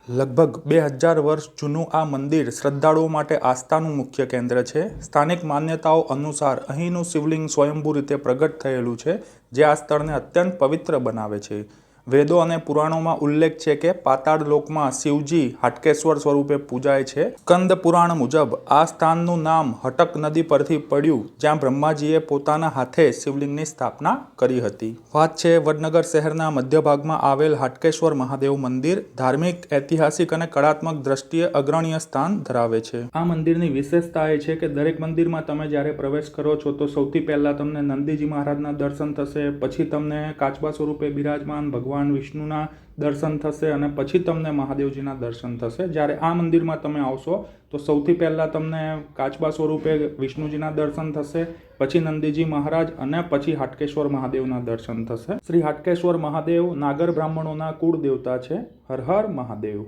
લગભગ 2000 વર્ષ જૂનું આ મંદિર શ્રદ્ધાળુઓ માટે આસ્થાનું મુખ્ય કેન્દ્ર છે. સ્થાનિક માન્યતાઓ અનુસાર અહીંનું શિવલિંગ સ્વયંભૂ રીતે પ્રગટ થયેલું છે, જે આ સ્થળને અત્યંત પવિત્ર બનાવે છે. વેદો અને પુરાણોમાં ઉલ્લેખ છે કે પાતાળ લોકમાં શિવજી હાટકેશ્વર સ્વરૂપે પૂજાય છે. સ્કંદ પુરાણ મુજબ આ સ્થાનનું નામ હટક નદી પરથી પડ્યું, જ્યાં બ્રહ્માજીએ પોતાના હાથે શિવલિંગની સ્થાપના કરી હતી. વાત છે વડનગર શહેરના મધ્ય ભાગમાં આવેલ હાટકેશ્વર મહાદેવ મંદિર. ધાર્મિક, ઐતિહાસિક અને કળાત્મક દ્રષ્ટિએ અગ્રણીય સ્થાન ધરાવે છે. આ મંદિરની વિશેષતા એ છે કે દરેક મંદિરમાં તમે જ્યારે પ્રવેશ કરો છો તો સૌથી પહેલા તમને નંદીજી મહારાજના દર્શન થશે, પછી તમને કાચબા સ્વરૂપે બિરાજમાન ભગવાન વિષ્ણુના દર્શન થશે અને પછી તમને મહાદેવજીના દર્શન થશે. જ્યારે આ મંદિરમાં તમે આવશો તો સૌથી પહેલાં તમને કાચબા સ્વરૂપે વિષ્ણુજીના દર્શન થશે, પછી નંદીજી મહારાજ અને પછી હાટકેશ્વર મહાદેવના દર્શન થશે. શ્રી હાટકેશ્વર મહાદેવ નાગર બ્રાહ્મણોના કુળ દેવતા છે. હર હર મહાદેવ.